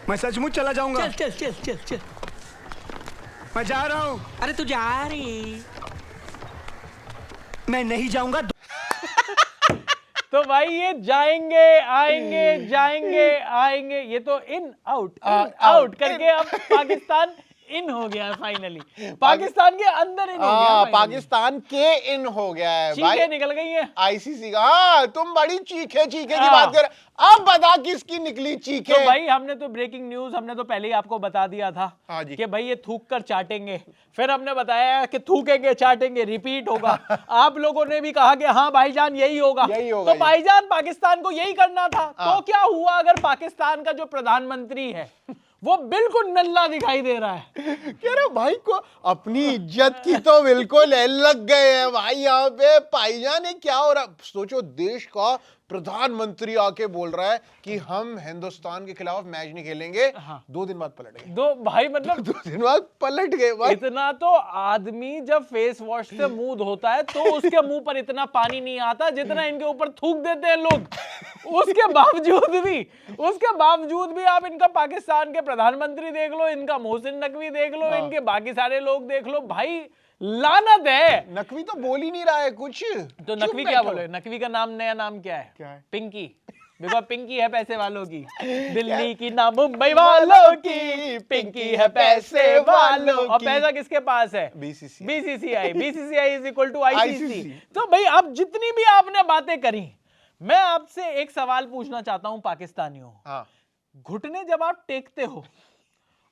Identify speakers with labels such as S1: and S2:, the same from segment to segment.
S1: मैं सचमुच चला जाऊंगा।
S2: चल चल चल चल चल।
S1: मैं जा रहा हूँ।
S2: अरे तू जा रही।
S1: मैं नहीं जाऊंगा।
S3: तो भाई ये जाएंगे आएंगे जाएंगे आएंगे, ये तो इन आउट करके अब पाकिस्तान इन हो गया है फाइनली। पाकिस्तान के अंदर इन हो गया है,
S4: पाकिस्तान के इन हो गया है भाई।
S3: चीखें निकल गई हैं
S4: आईसीसी का। हाँ, तुम बड़ी चीखे की बात कर। अब बता किसकी निकली चीखे।
S3: तो भाई हमने तो ब्रेकिंग न्यूज हमने तो पहले ही आपको बता दिया था कि भाई ये थूक कर चाटेंगे, फिर हमने बताया कि थूकेंगे चाटेंगे रिपीट होगा। आप लोगों ने भी कहा कि हाँ भाईजान यही होगा, तो भाईजान पाकिस्तान को यही करना था। तो क्या हुआ अगर पाकिस्तान का जो प्रधानमंत्री है वो बिल्कुल नल्ला दिखाई दे रहा है।
S4: कह रहे भाई को अपनी इज्जत की तो बिल्कुल लग गए हैं भाई यहाँ पे। भाईजान ये क्या हो रहा, सोचो देश का प्रधानमंत्री आके बोल रहा है कि हम हिंदुस्तान के खिलाफ मैच नहीं खेलेंगे। 2 दिन बाद पलट गए।
S3: दो भाई मतलब
S4: 2 दिन बाद पलट गए भाई।
S3: इतना तो आदमी जब फेस वॉश से मुंह धोता है तो उसके मुंह पर इतना पानी नहीं आता जितना इनके ऊपर थूक देते हैं लोग। उसके बावजूद भी आप इनका पाकिस्तान के प्रधानमंत्री देख लो, इनका मोहसिन नकवी देख लो, इनके बाकी सारे लोग देख लो, भाई लानत है।
S4: नकवी तो बोल ही नहीं रहा है कुछ।
S3: तो नकवी क्या बोले? नकवी का नया नाम क्या है? पिंकी। बिकॉज़ पिंकी है पैसे वालों की, दिल्ली की ना मुंबई वालों की, पिंकी है पैसे वालों की। और पैसा किसके पास है? BCCI. BCCI is equal to ICC. तो भाई अब जितनी भी आपने बातें करी, मैं आपसे एक सवाल पूछना चाहता हूं पाकिस्तानियों। घुटने जब आप टेकते हो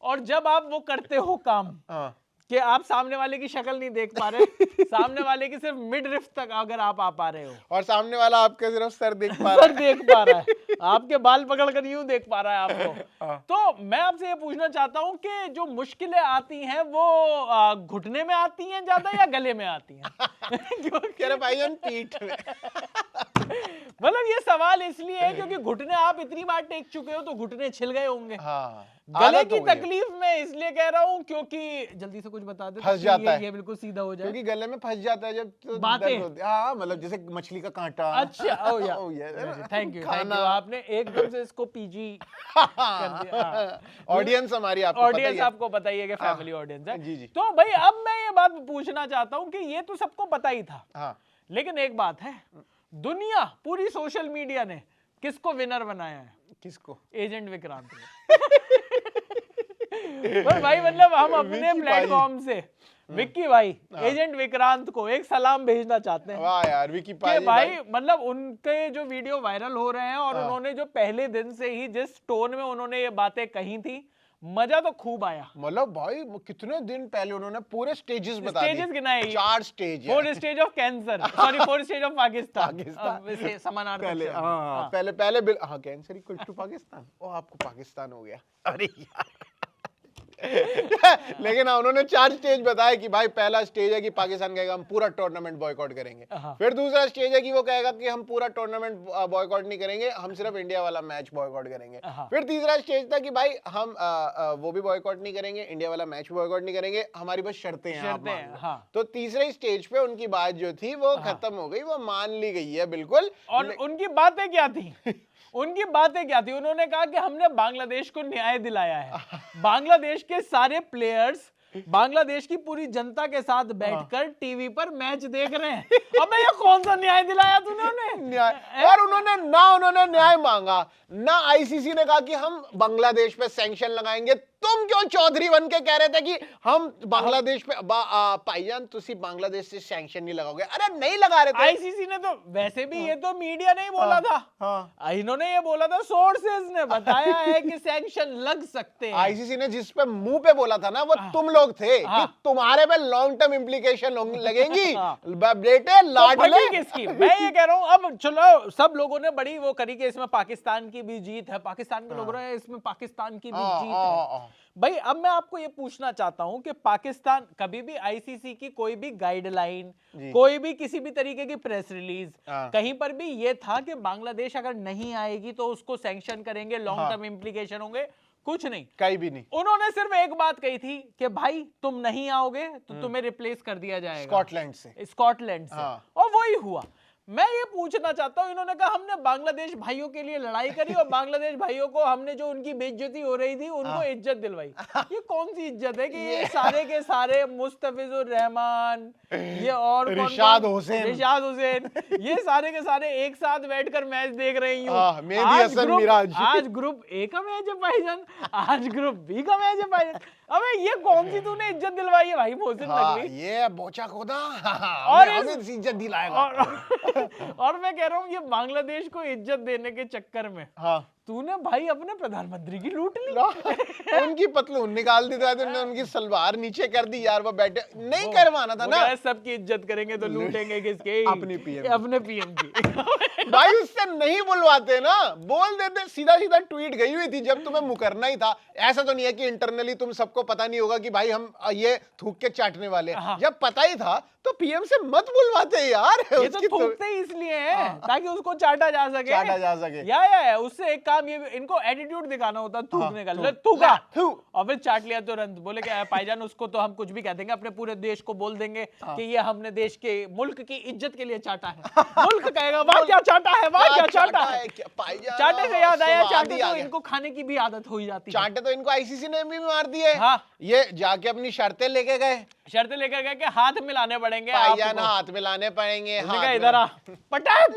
S3: और जब आप वो करते हो काम कि आप सामने वाले की शक्ल नहीं देख पा रहे, सामने वाले की सिर्फ मिडरिफ तक अगर आप आ पा रहे हो
S4: और सामने वाला आपके सिर्फ सर देख पा
S3: रहा है, आपके बाल पकड़ कर यूं देख पा रहा है आपको। तो मैं आपसे ये पूछना चाहता हूं कि जो मुश्किलें आती हैं वो घुटने में आती हैं ज्यादा या गले में आती हैं?
S4: कह रहे भाई हम पीठ में।
S3: मतलब ये सवाल इसलिए है क्योंकि घुटने आप इतनी बार टेक चुके हो तो घुटने छिल गए होंगे। गले की तकलीफ मैं इसलिए कह रहा हूं क्योंकि जल्दी से कुछ बता दे,
S4: फंस जाता है,
S3: ये बिल्कुल सीधा हो जाए
S4: क्योंकि गले में फंस जाता है जब तो
S3: बातें।
S4: हाँ, मतलब जैसे मछली का कांटा।
S3: अच्छा, थैंक यू। आपने एकदम से इसको पीजी कर दिया।
S4: ऑडियंस हमारी
S3: ऑडियंस आपको बताइए कि फैमिली ऑडियंस है। जी। तो भाई अब मैं ये बात पूछना चाहता हूँ कि ये तो सबको पता ही था, लेकिन एक बात है, दुनिया पूरी सोशल मीडिया ने किसको विनर बनाया है?
S4: किसको?
S3: एजेंट विक्रांत पर भाई मतलब हम अपने प्लेटफॉर्म से विक्की भाई एजेंट विक्रांत को एक सलाम भेजना चाहते हैं।
S4: वाह यार विक्की
S3: भाई मतलब उनके जो वीडियो वायरल हो रहे हैं और उन्होंने जो पहले दिन से ही जिस टोन में उन्होंने ये बातें कही थी, मजा तो खूब आया।
S4: मतलब भाई कितने दिन पहले उन्होंने पूरे स्टेजेस बता दिए।
S3: स्टेजेस गिनाए,
S4: 4 stage.
S3: 4 stage of cancer, sorry 4 stage of Pakistan. समानार्थक
S4: पहले कैंसर इक्वल टू पाकिस्तान। ओ आपको पाकिस्तान हो गया। अरे यार लेकिन उन्होंने 4 स्टेज बताया कि भाई पहला स्टेज है कि पाकिस्तान कहेगा हम पूरा टूर्नामेंट बॉयकॉट करेंगे। फिर दूसरा स्टेज है कि वो कहेगा कि हम पूरा टूर्नामेंट बॉयकॉट नहीं करेंगे, हम सिर्फ इंडिया वाला मैच बॉयकॉट करेंगे। फिर तीसरा स्टेज था कि भाई हम वो भी बॉयकॉट नहीं करेंगे, इंडिया वाला मैच बॉयकॉट नहीं करेंगे, हमारी बस शर्तें हैं। तो तीसरे स्टेज पे उनकी बात जो थी वो खत्म हो गई, वो मान ली गई है बिल्कुल।
S3: और उनकी बातें क्या थी? उन्होंने कहा कि हमने बांग्लादेश को न्याय दिलाया है। बांग्लादेश के सारे प्लेयर्स बांग्लादेश की पूरी जनता के साथ बैठकर टीवी पर मैच देख रहे हैं। अबे ये कौन सा न्याय दिलाया तूने?
S4: न्याय। और उन्होंने न्याय मांगा ना। आईसीसी ने कहा कि हम बांग्लादेश पे सैंक्शन लगाएंगे। तुम क्यों चौधरी बन के कह रहे थे कि हम बांग्लादेश पे भाईजान तुसी बांग्लादेश से सैंक्शन नहीं लगाओगे? अरे नहीं लगा रहे थे।
S3: आईसीसी ने तो वैसे भी ये तो मीडिया ने ही बोला था। इन्होंने ये बोला था, सोर्सेज ने बताया है कि सैंक्शन लग सकते हैं।
S4: आईसीसी ने जिस पे मुंह पे बोला था ना वो तुम लोग थे कि तुम्हारे पे लॉन्ग टर्म इंप्लीकेशन लगेंगी। बेटे लाडले
S3: किसकी? मैं ये कह रहा हूँ अब चलो सब लोगों ने बड़ी वो करी कि इसमें पाकिस्तान की भी जीत है, पाकिस्तान के लोग रहे इसमें पाकिस्तान की भी जीत है। भाई अब मैं आपको ये पूछना चाहता हूं कि पाकिस्तान कभी भी आईसीसी की कोई भी गाइडलाइन, कोई भी किसी भी तरीके की प्रेस रिलीज, कहीं पर भी ये था कि बांग्लादेश अगर नहीं आएगी तो उसको सैंक्शन करेंगे, लॉन्ग टर्म इंप्लीकेशन होंगे? कुछ नहीं,
S4: कहीं भी नहीं।
S3: उन्होंने सिर्फ एक बात कही थी कि भाई तुम नहीं आओगे तो तुम्हें रिप्लेस कर दिया जाएगा स्कॉटलैंड से। और वही हुआ। मैं ये पूछना चाहता हूँ, इन्होंने कहा हमने बांग्लादेश भाइयों के लिए लड़ाई करी और बांग्लादेश भाइयों को हमने जो उनकी बेइज्जती हो रही थी उनको इज्जत दिलवाई। ये कौन सी इज्जत है कि ये सारे के सारे मुस्तफिजुर रहमान, ये और
S4: रिशाद हुसैन,
S3: ये सारे के सारे एक साथ बैठकर मैच देख रही हूँ। आज ग्रुप ए का मैच है भाईजान, आज ग्रुप बी का मैच है भाईजान। अबे ये कौन सी तूने इज्जत दिलवाई है भाई मोहसिन नकवी?
S4: ये बोचा खोदा
S3: और
S4: हमें इज्जत दिलाएगा।
S3: और मैं कह रहा हूँ ये बांग्लादेश को इज्जत देने के चक्कर में तूने भाई अपने प्रधानमंत्री की लूट ली।
S4: उनकी पतलून निकाल दी था, तुमने उनकी सलवार नीचे कर दी यार, वो बैठे नहीं करवाना था ना।
S3: सबकी इज्जत करेंगे तो लूटेंगे किसके?
S4: अपने पीएम
S3: की।
S4: भाई उससे नहीं बुलवाते ना, बोल देते, सीधा सीधा ट्वीट गई हुई थी जब तुम्हें मुकरना ही था। ऐसा तो नहीं है कि इंटरनली तुम सबको पता नहीं होगा कि भाई हम ये थूक के चाटने वाले, जब पता ही था तो पीएम से मत बुलवाते यार।
S3: ये तो थूकते ही इसलिए है ताकि उसको चाटा जा सके। या उससे एक काम, ये इनको एटीट्यूड दिखाना होता थूकने का। ले थूका और फिर चाट लिया तुरंत। बोले क्या भाईजान, उसको तो हम कुछ भी कह देंगे, अपने पूरे देश को बोल देंगे कि ये हमने देश के मुल्क की इज्जत के लिए चाटा है। मुल्क कहेगा वाह क्या चाटा है, वाह क्या चाटा है। चाटे से याद आया, चाटे तो इनको खाने की भी आदत हो ही जाती है।
S4: चाटे तो इनको आईसीसी ने भी मार दिए। ये जाके अपनी शर्तें लेके गए
S3: कि हाथ मिलाने पड़ेंगे,
S4: भाईजान हाथ मिलाने पड़ेंगे।
S3: इधर आ पटक,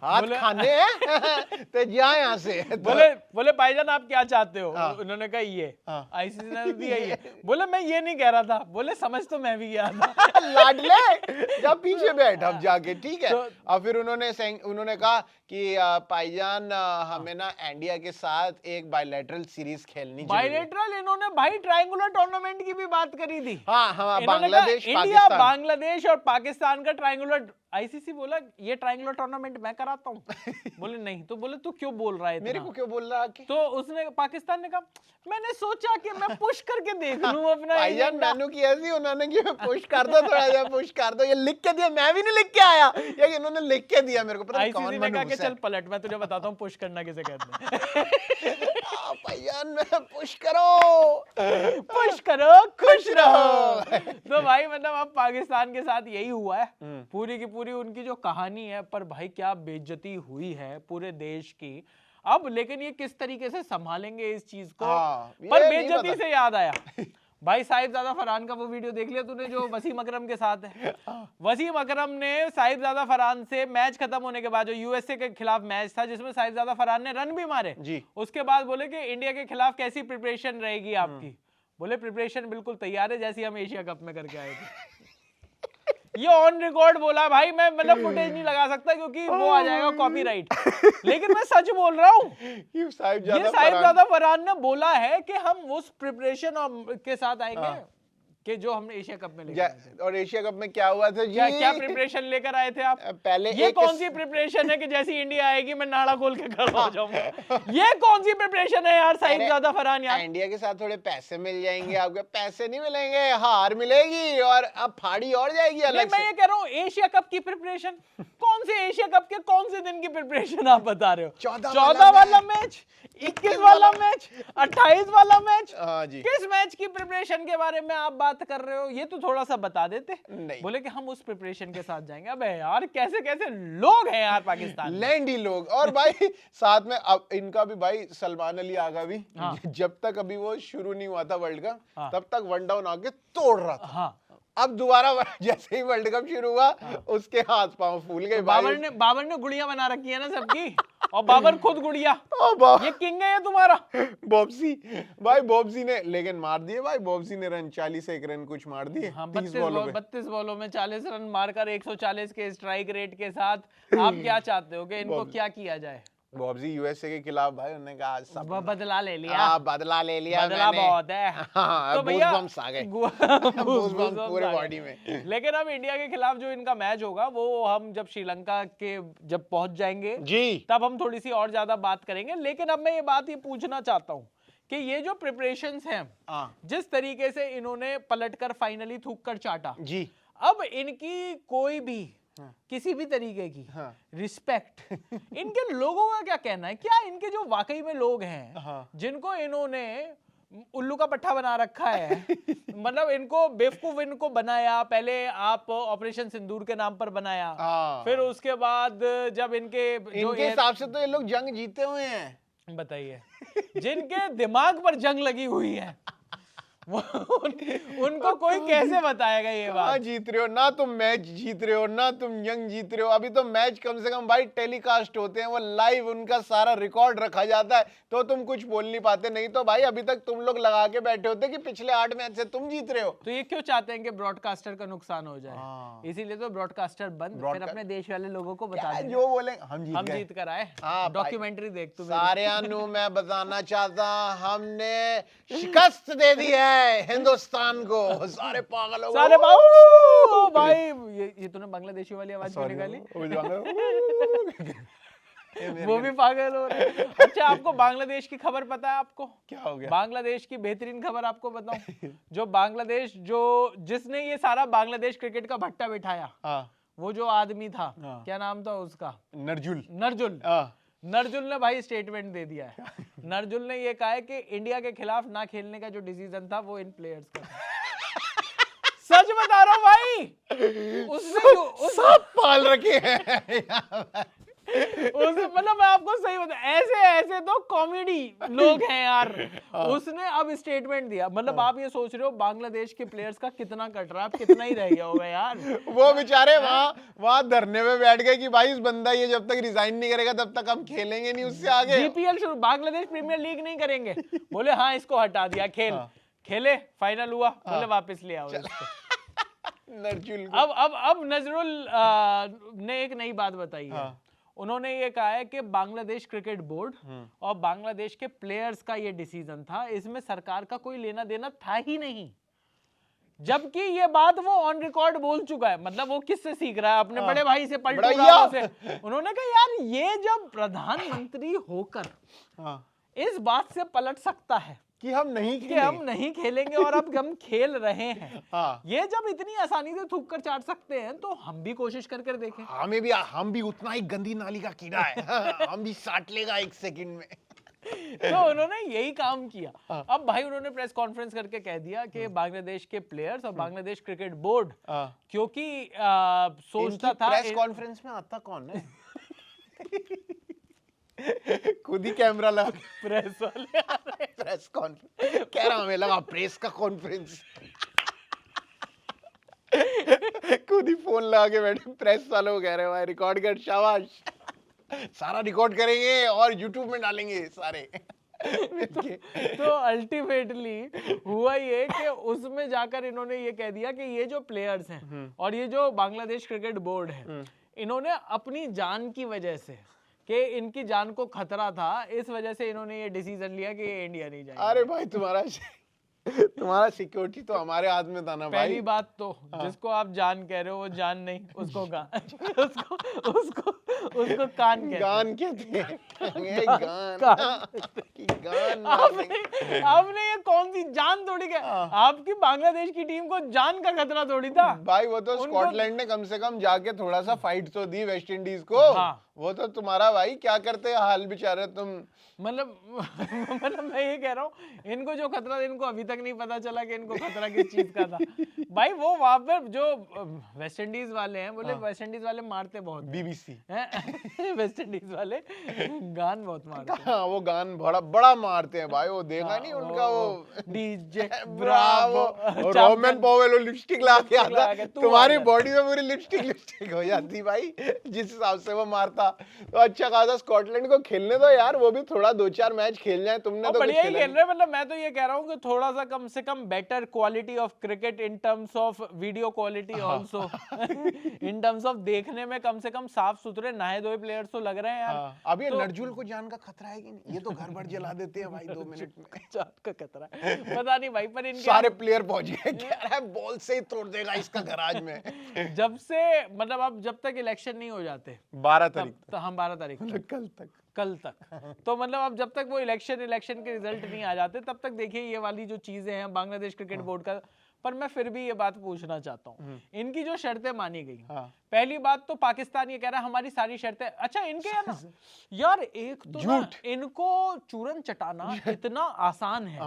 S4: हाथ खाने हैं तो जा यहाँ से।
S3: बोले भाईजान आप क्या चाहते हो? उन्होंने कहा ये आईसीसी ने दिया ये। बोले मैं ये नहीं कह रहा था। बोले समझ तो मैं भी गया था।
S4: लाडले जब पीछे बैठ अब जाके, ठीक है। और फिर उन्होंने कहा कि भाईजान हमें ना इंडिया के साथ एक बायलैटरल सीरीज खेलनी चाहिए।
S3: बायलैटरल इन्होंने भाई ट्रायंगुलर टूर्नामेंट की भी बात करी थी।
S4: बांग्लादेश,
S3: इंडिया, बांग्लादेश और पाकिस्तान का ट्रायंगुलर। आईसीसी बोला ये ट्रायंगुलर टूर्नामेंट मैं कराता हूँ। बोले नहीं। तो बोले तू क्यों बोल रहा है
S4: मेरे को क्यों बोल रहा है?
S3: तो उसने, पाकिस्तान ने कहा मैंने सोचा कि मैं पुश करके देख लूं अपना।
S4: भाईजान नानू की ऐसी उन्होंने कि पुश कर दो, थोड़ा सा पुश कर दो। ये लिख के दिया, मैं भी नहीं लिख के आया, ये इन्होंने लिख के दिया मेरे को। पता नहीं कौन
S3: ने कहा कि चल पलट, मैं तुझे बताता हूँ पुश करना किसे कहते हैं।
S4: भाईजान मैं पुश करो
S3: खुश रहो। तो भाई मतलब अब पाकिस्तान के साथ यही हुआ है। पूरी की पूरी उनकी जो कहानी है, पर भाई क्या बेइज्जती हुई है पूरे देश की। अब लेकिन ये किस तरीके से संभालेंगे इस चीज को। पर बेइज्जती से याद आया भाई, साहिबजादा फरहान का वो वीडियो देख लिया तूने जो वसीम अकरम के साथ है? वसीम अकरम ने साहिबजादा फरहान से मैच खत्म होने के बाद, जो यूएसए के खिलाफ मैच था जिसमें साहिबजादा फरहान ने रन भी मारे
S4: जी, उसके
S3: बाद बोले कि इंडिया के खिलाफ कैसी प्रिपरेशन रहेगी आपकी? बोले प्रिपरेशन बिल्कुल तैयार है जैसी हम एशिया कप में करके आए थे। ये ऑन रिकॉर्ड बोला भाई, मैं मतलब फुटेज नहीं लगा सकता क्योंकि वो आ जाएगा कॉपीराइट। लेकिन मैं सच बोल रहा हूँ, ये साहिबजादा फरहान ने बोला है कि हम उस प्रिपरेशन के साथ आएंगे कि जो हमने एशिया कप में लेकर।
S4: और एशिया कप में क्या हुआ था जी?
S3: क्या प्रिपरेशन लेकर आए थे आप?
S4: पहले
S3: ये कौन सी प्रिपरेशन है कि जैसी इंडिया आएगी मैं नाड़ा खोल के खड़ा हो जाऊंगा? ये कौन सी प्रिपरेशन है यार साहिबजादा फरहान? यार
S4: इंडिया के साथ थोड़े पैसे मिल जाएंगे आपके। पैसे नहीं मिलेंगे, हार मिलेगी और अब फाड़ी और जाएगी अलग से।
S3: मैं ये कह रहा हूँ एशिया कप की प्रिपरेशन, कौन से एशिया कप के कौन से दिन की प्रिपरेशन आप बता रहे हो?
S4: 14
S3: वाला मैच, 21 वाला मैच, 28 वाला मैच।
S4: जी,
S3: किस मैच की प्रिपरेशन के बारे में आप बात कर रहे हो? ये तो थोड़ा सा बता देते।
S4: नहीं,
S3: बोले कि हम उस प्रिपरेशन के साथ जाएंगे। अबे यार कैसे कैसे लोग हैं यार पाकिस्तान,
S4: लैंडी लोग। और भाई साथ में अब इनका भी भाई सलमान अली आगा भी, जब तक अभी वो शुरू नहीं हुआ था वर्ल्ड कप तब तक वन डाउन आके तोड़ रहा था। अब दोबारा जैसे ही वर्ल्ड कप शुरू हुआ उसके हाथ पांव फूल गए।
S3: बाबर ने गुड़िया बना रखी है ना सबकी, और बाबर खुद गुड़िया। ये किंग है तुम्हारा
S4: बॉब्सी। भाई बॉब्सी ने लेकिन मार दिए भाई, बॉब्सी ने रन 41 रन कुछ मार दिए।
S3: 32 बॉलों में 40 रन मारकर 140 के स्ट्राइक रेट के साथ। आप क्या चाहते हो कि इनको क्या किया जाए?
S4: बॉब्सी यूएसए के खिलाफ भाई उन्होंने कहा आज सब
S3: बदला ले लिया,
S4: बदला
S3: बहुत है। तो भैया
S4: बम्स आ गए पूरे बॉडी में।
S3: लेकिन अब इंडिया के खिलाफ जो इनका मैच होगा वो हम जब श्रीलंका के जब पहुंच जाएंगे
S4: जी
S3: तब हम थोड़ी सी और ज्यादा बात करेंगे। लेकिन अब मैं ये बात पूछना चाहता हूँ कि ये जो प्रिपरेशंस हैं, जिस तरीके से इन्होंने पलटकर फाइनली थूक कर चाटा जी, अब इनकी कोई भी किसी भी तरीके की रिस्पेक्ट, इनके लोगों का क्या कहना है? क्या इनके जो वाकई में लोग हैं जिनको इन्होंने उल्लू का पट्टा बना रखा है। मतलब इनको बेवकूफ इनको बनाया, पहले आप ऑपरेशन सिंदूर के नाम पर बनाया, फिर उसके बाद जब
S4: इनके हिसाब से तो ये लोग जंग जीते हुए हैं।
S3: बताइए, जिनके दिमाग पर जंग लगी हुई है उनको कोई कैसे बताएगा ये बात?
S4: जीत रहे हो ना तुम, मैच जीत रहे हो ना तुम, जंग जीत रहे हो। अभी तो मैच कम से कम भाई टेलीकास्ट होते हैं, वो लाइव उनका सारा रिकॉर्ड रखा जाता है, तो तुम कुछ बोल नहीं पाते। नहीं तो भाई अभी तक तुम लोग लगा के बैठे होते कि पिछले 8 मैच से तुम जीत रहे हो।
S3: तो ये क्यों चाहते हैं कि ब्रॉडकास्टर का नुकसान हो जाए, इसीलिए तो ब्रॉडकास्टर बंद, फिर अपने देश वाले लोगों को बता दें
S4: जो बोले हम
S3: जीत कर आए। डॉक्यूमेंटरी देख तू
S4: सारे मैं बताना चाहता, हमने शिकस्त दे दी है हिंदुस्तान को। सारे पागल हो
S3: सारे भाई ये तूने बांग्लादेशी वाली आवाज क्यों निकाली? वो भी पागल हो रहे हैं। अच्छा, आपको बांग्लादेश की खबर पता है? आपको
S4: क्या हो गया?
S3: बांग्लादेश की बेहतरीन खबर आपको बताऊं। जो बांग्लादेश जिसने ये सारा बांग्लादेश क्रिकेट का भट्टा बिठाया, वो जो आदमी था, क्या नाम था उसका? नरजुल ने भाई स्टेटमेंट दे दिया है। नरजुल ने ये कहा है कि इंडिया के खिलाफ ना खेलने का जो डिसीजन था वो इन प्लेयर्स का था। सच बता रहा हूं भाई, उसने
S4: सब पाल रखे हैं।
S3: मतलब मैं आपको सही बता, ऐसे तो कॉमेडी लोग हैं यार। उसने अब स्टेटमेंट दिया। मतलब आप ये सोच रहे हो बांग्लादेश के प्लेयर्स का कितना कट रहा है, कितना ही रह गया होगा यार।
S4: वो बेचारे वहां धरने में बैठ गए कि भाई इस बंदा ये जब तक रिजाइन नहीं करेगा तब तक हम खेलेंगे नहीं उससे आगे।
S3: बीपीएल शुरू, बांग्लादेश प्रीमियर लीग नहीं करेंगे। बोले हाँ, इसको हटा दिया, खेले, फाइनल हुआ, बोले वापस ले आओ इसको।
S4: नरजुल
S3: अब नजरुल ने एक नई बात बताई है। उन्होंने ये कहा है कि बांग्लादेश क्रिकेट बोर्ड और बांग्लादेश के प्लेयर्स का ये डिसीजन था, इसमें सरकार का कोई लेना देना था ही नहीं। जबकि ये बात वो ऑन रिकॉर्ड बोल चुका है। मतलब वो किससे सीख रहा है? अपने बड़े भाई से, पलटू राव से। उन्होंने कहा यार, ये जब प्रधानमंत्री होकर इस बात से पलट सकता है
S4: कि हम नहीं
S3: खेलेंगे और अब हम खेल रहे हैं, ये जब इतनी आसानी से थूक कर चाट सकते हैं, तो हम भी कोशिश कर देखें।
S4: हम भी उतना ही गंदी नाली का कीड़ा है। हम भी साट लेगा 1 सेकंड में।
S3: तो उन्होंने यही काम किया। अब भाई उन्होंने प्रेस कॉन्फ्रेंस करके कह दिया कि बांग्लादेश के प्लेयर्स और बांग्लादेश क्रिकेट बोर्ड, क्योंकि सोचता था।
S4: प्रेस कॉन्फ्रेंस में आता कौन है? खुद ही कैमरा लगा
S3: प्रेस वाले
S4: प्रेस कॉन्फ्रेंस कह रहा, हमें लगा प्रेस का कॉन्फ्रेंस। खुद ही फोन लगा के बैठे प्रेस वालों को कह रहे भाई रिकॉर्ड कर, शाबाश, सारा रिकॉर्ड करेंगे और यूट्यूब में डालेंगे सारे।
S3: तो अल्टीमेटली हुआ ये कि उसमें जाकर इन्होंने ये कह दिया कि ये जो प्लेयर्स हैं और ये जो बांग्लादेश क्रिकेट बोर्ड है, इन्होंने अपनी जान की वजह से, कि इनकी जान को खतरा था, इस वजह से इन्होंने ये डिसीजन लिया कि ये इंडिया नहीं जाएंगे।
S4: अरे भाई तुम्हारा सिक्योरिटी तो हमारे हाथ में था ना भाई।
S3: पहली बात तो जिसको आप जान कह रहे हो वो जान नहीं, उसको उसको कान कहते हैं। आपने ये कौन सी जान थोड़ी क्या? आपकी बांग्लादेश की टीम को जान का खतरा थोड़ी था
S4: भाई। वो तो स्कॉटलैंड ने कम से कम जाके थोड़ा सा फाइट तो दी वेस्ट इंडीज को। वो तो तुम्हारा भाई क्या करते हैं हाल बेचारे तुम।
S3: मतलब मैं ये कह रहा हूँ, इनको जो खतरा, इनको अभी तक नहीं पता चला कि इनको खतरा किस चीज का था। भाई वो वहां पर जो वेस्ट इंडीज वाले हैं, बोले वेस्ट इंडीज वाले मारते बहुत,
S4: BBC
S3: वेस्ट इंडीज वाले गान बहुत मारते हैं।
S4: हाँ, वो गान बड़ा मारते हैं भाई। वो देखा नहीं उनका वो
S3: डीजे ब्रावो,
S4: रोमन पॉवेल वो लिपस्टिक ला के आता, तुम्हारी बॉडी में पूरी लिपस्टिक हो जाती भाई जिस हिसाब से वो मारता। तो अच्छा खासा स्कॉटलैंड को खेलने दो यार, वो भी थोड़ा 2-4 मैच खेल जाए। तुमने तो
S3: बढ़िया ही खेल रहे। मतलब मैं तो ये कह रहा हूँ कि थोड़ा सा कम से कम better quality of cricket in terms of video quality also, in terms of देखने में कम से कम साफ सुथरे नहाए धोए प्लेयर्स तो लग रहे हैं यार।
S4: अब ये नरजुल को जान का खतरा है कि नहीं? ये तो घर भर जला देते हैं भाई 2 मिनट में।
S3: जान का खतरा पता नहीं भाई, पर इनके
S4: सारे प्लेयर पहुंच गए, कह रहा है बॉल से ही तोड़ देगा इसका गराज में।
S3: जब से मतलब अब जब तक इलेक्शन नहीं हो जाते
S4: 12 तारीख
S3: तो हम 12 तारीख कल तक तो मतलब अब जब तक वो इलेक्शन के रिजल्ट नहीं आ जाते तब तक देखिए ये वाली जो चीजें हैं बांग्लादेश क्रिकेट बोर्ड का। पर मैं फिर भी ये बात पूछना चाहता हूँ, इनकी जो शर्तें मानी गई, पहली बात तो पाकिस्तान ये कह रहा है हमारी सारी शर्तें, अच्छा इनके है ना यार, एक तो ना इनको चूरन चटाना इतना आसान है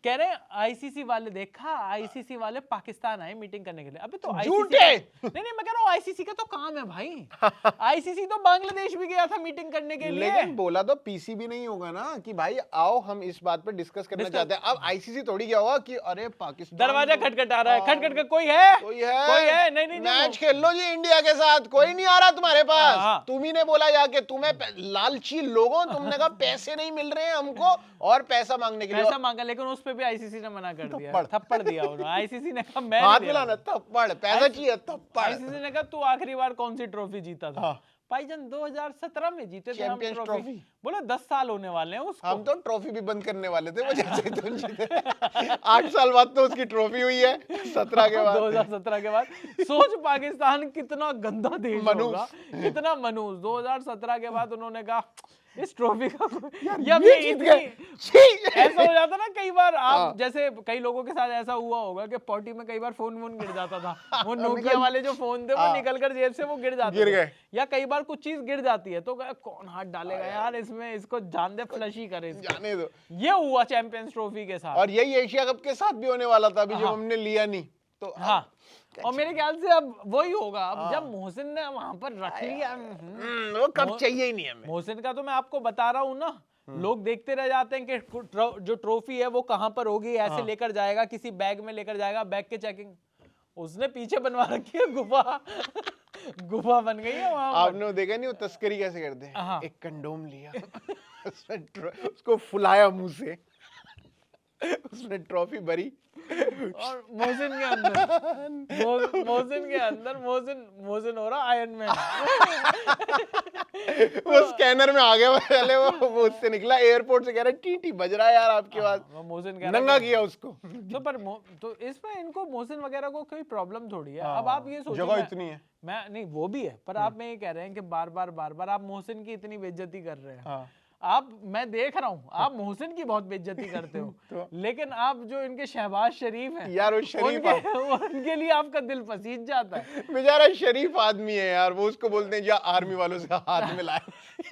S3: कह रहे हैं आईसीसी वाले, देखा आईसीसी वाले पाकिस्तान आए मीटिंग करने के लिए। अबे तो
S4: झूठे।
S3: नहीं मैं कह रहा हूँ आईसीसी का तो काम है भाई। आईसीसी तो बांग्लादेश भी गया था मीटिंग करने के लिए।
S4: लेकिन बोला तो पीसीबी नहीं होगा ना कि भाई आओ हम इस बात पे डिस्कस करना चाहते हैं। अब आईसीसी थोड़ी क्या होगा कि अरे पाकिस्तान
S3: दरवाजा खटखटा रहा है, खटखट का कोई है,
S4: कोई है,
S3: कोई है? नहीं
S4: मैच खेल लो जी इंडिया के साथ, कोई नहीं आ रहा तुम्हारे पास। तुम ही ने बोला जाके, तुम्हें लालची लोगों, तुमने कहा पैसे नहीं मिल रहे हैं हमको और पैसा मांगने के लिए
S3: पैसा मांगा, लेकिन उस पे भी आईसीसी ने मना कर दिया, थप्पड़ दिया उन्होंने। आईसीसी ने कहा मैं
S4: हाथ मिलाना, थप्पड़, पैसा चाहिए थप्पड़।
S3: आईसीसी ने कहा तू आखिरी बार कौन सी ट्रॉफी जीता था? भाईजान 2017 में जीते थे हम ट्रॉफी। बोलो 10 साल होने वाले हैं उसको।
S4: हम तो ट्रॉफी भी बंद करने वाले थे वजह से तुम जीते। 8 साल बाद तो उसकी ट्रॉफी हुई है 17 के बाद।
S3: 2017 के बाद सोच पाकिस्तान कितना गंदा देश होगा, कितना मनूस। 2017 के बाद उन्होंने कहा इस ट्रॉफी का ऐसा हो जाता ना कई बार। आप जैसे कई लोगों के साथ ऐसा हुआ होगा कि पार्टी में कई बार फोन गिर जाता था। वो नोकिया वाले जो फोन थे वो निकल कर जेब से वो गिर जाते थे, या कई बार कुछ चीज गिर जाती है तो कौन हाथ डालेगा यार इसमें, इसको जान दे, फ्लश ही करे,
S4: जाने दो।
S3: ये हुआ चैंपियंस ट्रॉफी के साथ।
S4: और यही एशिया कप के साथ भी होने वाला था अभी, जो हमने लिया नहीं तो।
S3: हाँ, और मेरे ख्याल से अब वही होगा। अब जब मोहसिन ने वहां पर रख लिया,
S4: वो कब चाहिए ही नहीं हमें।
S3: मोहसिन का तो मैं आपको बता रहा हूँ ना, लोग देखते रह जाते हैं कि जो ट्रॉफी है वो कहां पर होगी, ऐसे लेकर जाएगा, किसी बैग में लेकर जाएगा, बैग के चेकिंग उसने पीछे बनवा रखी है, गुफा गुफा बन गई है वहां।
S4: आपने देखा नहीं वो तस्करी कैसे करते हैं? एक कंडोम लिया, उसको फुलाया मुंह से, उसने ट्रॉफी भरी
S3: और मोहसिन के अंदर मोहसिन हो रहा आयरन मैन।
S4: वो स्कैनर में आ गया पहले, वो उससे निकला एयरपोर्ट से, कह रहा टीटी बज रहा है यार आपके पास।
S3: मोहसिन
S4: नंगा किया उसको।
S3: तो इसमें इनको मोहसिन वगैरह को कोई प्रॉब्लम थोड़ी है। अब आप ये सोचिए,
S4: जगह इतनी है,
S3: मैं नहीं वो भी है, पर आप में ये कह रहे हैं कि बार बार आप मोहसिन की इतनी बेइज्जती कर रहे हैं। आप, मैं देख रहा हूँ आप मोहसिन की बहुत बेइज्जती करते हो, लेकिन आप जो इनके शहबाज शरीफ हैं
S4: यार, वो शरीफ
S3: उनके लिए आपका दिल पसीज जाता है।
S4: बेचारा शरीफ आदमी है यार, वो उसको बोलते हैं जा आर्मी वालों से हाथ मिलाए।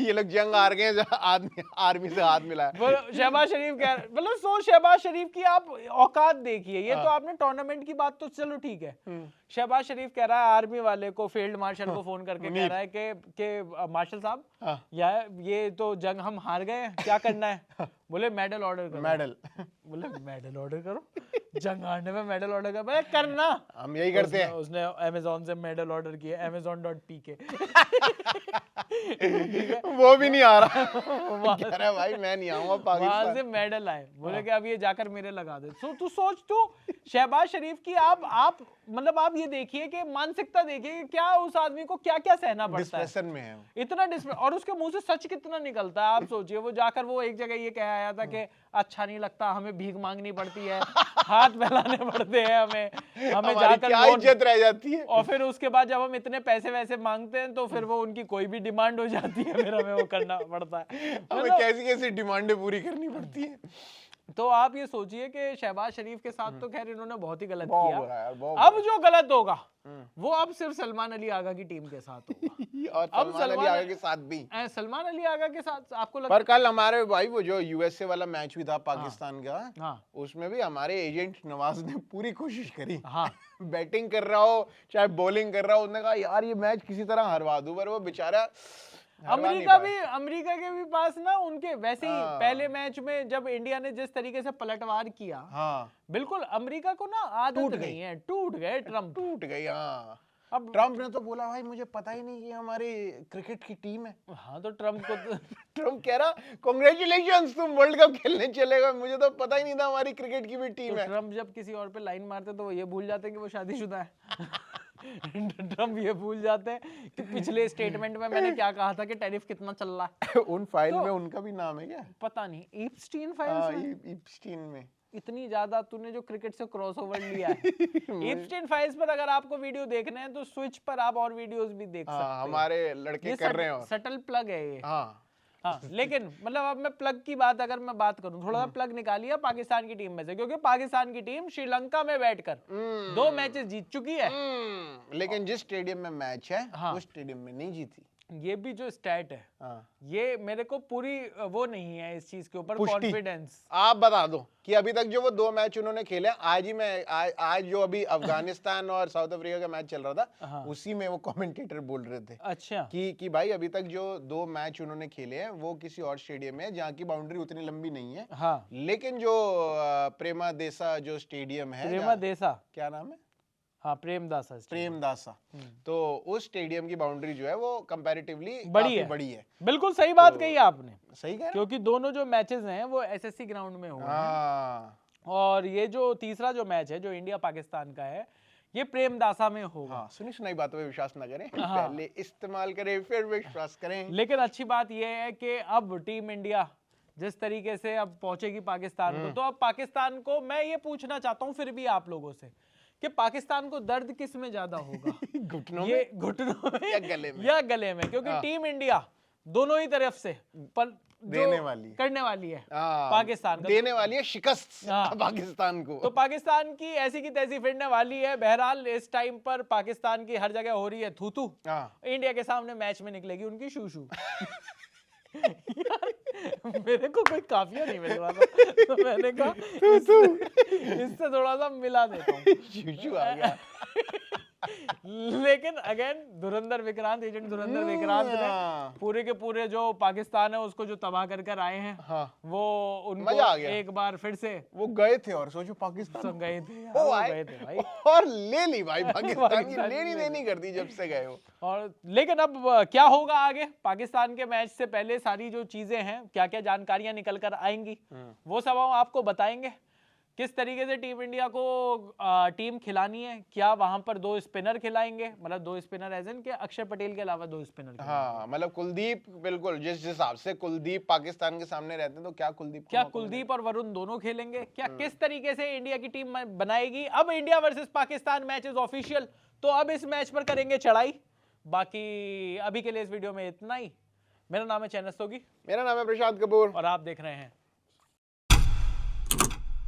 S4: ये लोग जंग हार गए, आर्मी से हाथ मिलाए।
S3: शहबाज शरीफ कह, मतलब सो शहबाज शरीफ की आप औकात देखिए। ये तो आपने टूर्नामेंट की बात तो चलो ठीक है, शहबाज शरीफ कह रहा है आर्मी वाले को, फील्ड मार्शल को फोन करके कह रहा है कि मार्शल साहब यार ये तो जंग हम हार गए, क्या करना है? बोले मेडल ऑर्डर करो।
S4: मेडल
S3: बोले मेडल ऑर्डर करो, जंग हारने में मेडल ऑर्डर कर, बोले करना,
S4: हम यही करते हैं।
S3: उसने अमेज़न से मेडल ऑर्डर किया, amazon.pk।
S4: वो भी नहीं आ रहा, कह रहा है भाई मैं नहीं आऊंगा पाकिस्तान।
S3: वहां से मेडल आए, बोले कि अब ये जाकर मेरे लगा दे। तू सोच, तू शहबाज शरीफ की आप मतलब आप ये देखिए कि मानसिकता देखिए कि क्या उस आदमी को क्या क्या सहना पड़ता है।
S4: डिप्रेशन में है
S3: इतना और उसके मुंह से सच कितना निकलता है। आप सोचिए, वो जाकर वो एक जगह ये कह आया था कि अच्छा नहीं लगता, हमें भीख मांगनी पड़ती है, हाथ फैलाने पड़ते हैं, हमें जाकर
S4: क्या इज्जत रह जाती है।
S3: और फिर उसके बाद जब हम इतने पैसे वैसे मांगते हैं तो फिर वो उनकी कोई भी डिमांड हो जाती है, फिर हमें वो करना पड़ता है।
S4: हमें कैसी कैसी डिमांडें पूरी करनी पड़ती है।
S3: तो आप ये सोचिए कि शहबाज शरीफ के साथ तो खैर इन्होंने बहुत ही गलत किया।
S4: अब
S3: जो गलत होगा वो अब सिर्फ सलमान अली आगा की टीम के साथ होगा।
S4: और अब सलमान अली आगा के साथ भी,
S3: सलमान अली आगा के साथ आपको लगता
S4: पर कल हमारे भाई वो जो यूएसए वाला मैच भी था पाकिस्तान का, उसमें भी हमारे एजेंट नवाज ने पूरी कोशिश करी। बैटिंग कर रहा हो चाहे बॉलिंग कर रहा हो, उसने कहा यार ये मैच किसी तरह हरवा दूं, पर वो बेचारा
S3: अमेरिका के भी पास ना उनके वैसे ही पहले मैच में जब इंडिया ने जिस तरीके से पलटवार किया, बिल्कुल अमेरिका को ना आदत नहीं है, टूट गए ट्रम्प,
S4: टूट गई। अब ट्रम्प ने तो बोला भाई मुझे पता ही नहीं कि हमारी क्रिकेट की टीम है।
S3: तो ट्रम्प को
S4: ट्रम्प कह रहा कांग्रेचुलेशंस तुम वर्ल्ड कप खेलने चले गए, मुझे तो पता ही नहीं था हमारी क्रिकेट की भी टीम है।
S3: ट्रम्प जब किसी और पे लाइन मारते तो वो ये भूल जाते कि वो शादीशुदा है। ट्रम्प ये भूल जाते हैं कि पिछले स्टेटमेंट में मैंने क्या कहा था कि टैरिफ कितना चल रहा है।
S4: उन फाइल में उनका भी नाम है क्या?
S3: पता नहीं, ईप्स्टीन फाइल्स
S4: ईप्स्टीन में
S3: इतनी ज्यादा तूने जो क्रिकेट से क्रॉसओवर लिया है। ईप्स्टीन फाइल्स पर अगर आपको वीडियो देखने हैं तो स्विच पर आप और वीडियोस भी देख सकते हैं।
S4: हमारे लड़के कर रहे हैं,
S3: सटल प्लग है ये। लेकिन मतलब अब मैं प्लग की बात अगर मैं बात करूं, थोड़ा सा प्लग निकालिए पाकिस्तान की टीम में से, क्योंकि पाकिस्तान की टीम श्रीलंका में बैठकर 2 मैचेस जीत चुकी है।
S4: लेकिन जिस स्टेडियम में मैच है उस स्टेडियम में नहीं जीती।
S3: ये भी जो स्टैट है
S4: हाँ।
S3: ये मेरे को पूरी वो नहीं है इस चीज के ऊपर
S4: पुष्टि।
S3: कॉन्फिडेंस।
S4: आप बता दो कि अभी तक जो वो 2 मैच उन्होंने खेले, आज जो अभी अफगानिस्तान और साउथ अफ्रीका का मैच चल रहा था,
S3: हाँ।
S4: उसी में वो कमेंटेटर बोल रहे थे
S3: अच्छा
S4: कि भाई अभी तक जो 2 मैच उन्होंने खेले हैं वो किसी और स्टेडियम में है जहाँ की बाउंड्री उतनी लंबी नहीं है,
S3: हाँ
S4: लेकिन जो प्रेमादेसा जो स्टेडियम है,
S3: प्रेमादेसा,
S4: क्या नाम है,
S3: हाँ प्रेमदासा
S4: प्रेमदासा, तो उस स्टेडियम की बाउंड्री जो है वो कंपैरेटिवली बड़ी है।
S3: बिल्कुल सही बात कही आपने,
S4: सही कह रहे
S3: क्योंकि दोनों जो मैचेस हैं वो एसएससी ग्राउंड में हुए हैं।
S4: हाँ।
S3: और ये जो तीसरा जो मैच है जो इंडिया पाकिस्तान का है ये प्रेमदासा में होगा।
S4: हाँ, सुनी सुनाई बातों पे विश्वास ना करें, पहले इस्तेमाल करें फिर विश्वास करें।
S3: लेकिन अच्छी बात यह है कि अब टीम इंडिया जिस तरीके से अब पहुंचेगी पाकिस्तान को, तो अब पाकिस्तान को मैं ये पूछना चाहता हूं फिर भी आप लोगों से कि पाकिस्तान को दर्द किस में ज्यादा होगा,
S4: घुटनों
S3: ये
S4: में
S3: घुटनों में
S4: या गले में?
S3: या गले में, क्योंकि टीम इंडिया दोनों ही तरफ से पर
S4: देने वाली है,
S3: करने वाली है
S4: हाँ,
S3: पाकिस्तान का,
S4: देने वाली है शिकस्त
S3: हाँ।
S4: पाकिस्तान को।
S3: तो पाकिस्तान की ऐसी की तैसी फिरने वाली है। बहरहाल इस टाइम पर पाकिस्तान की हर जगह हो रही है थू थू,
S4: हाँ।
S3: इंडिया के सामने मैच में निकलेगी उनकी शू शू। यार मेरे को कोई काफिया नहीं मिल रहा था, तो मैंने कहा इससे थोड़ा सा मिला देता हूँ।
S4: शूशू आ गया।
S3: लेकिन अगेन धुरंधर विक्रांत, एजेंट धुरंधर विक्रांत ने पूरे के पूरे जो पाकिस्तान है उसको जो तबाह कर कर आए हैं,
S4: हाँ।
S3: वो उनको
S4: मजा आ गया।
S3: एक बार फिर से
S4: वो गए थे और सोचो पाकिस्तान
S3: गए थे यार,
S4: वो
S3: वो
S4: आए
S3: गए थे भाई,
S4: और ले ली भाई पाकिस्तान की,
S3: पाकिस्तान
S4: लेनी देनी कर दी जब से गए हो।
S3: और लेकिन अब क्या होगा आगे पाकिस्तान के मैच से पहले सारी जो चीजें हैं, क्या क्या जानकारियां निकल कर आएंगी, वो सब हम आपको बताएंगे। किस तरीके से टीम इंडिया को टीम खिलानी है, क्या वहां पर 2 स्पिनर खिलाएंगे, मतलब 2 स्पिनर एज इन के अक्षर पटेल के अलावा 2 स्पिनर।
S4: हाँ, मतलब कुलदीप, बिल्कुल जिस हिसाब से कुलदीप पाकिस्तान के सामने रहते हैं, तो क्या
S3: कुलदीप और वरुण दोनों खेलेंगे, क्या किस तरीके से इंडिया की टीम बनाएगी। अब India versus Pakistan match is official, तो अब इस मैच पर करेंगे चढ़ाई। बाकी अभी के लिए इस वीडियो में इतना ही। मेरा नाम है चैनस सोगी,
S4: मेरा नाम है प्रशांत कपूर
S3: और आप देख रहे हैं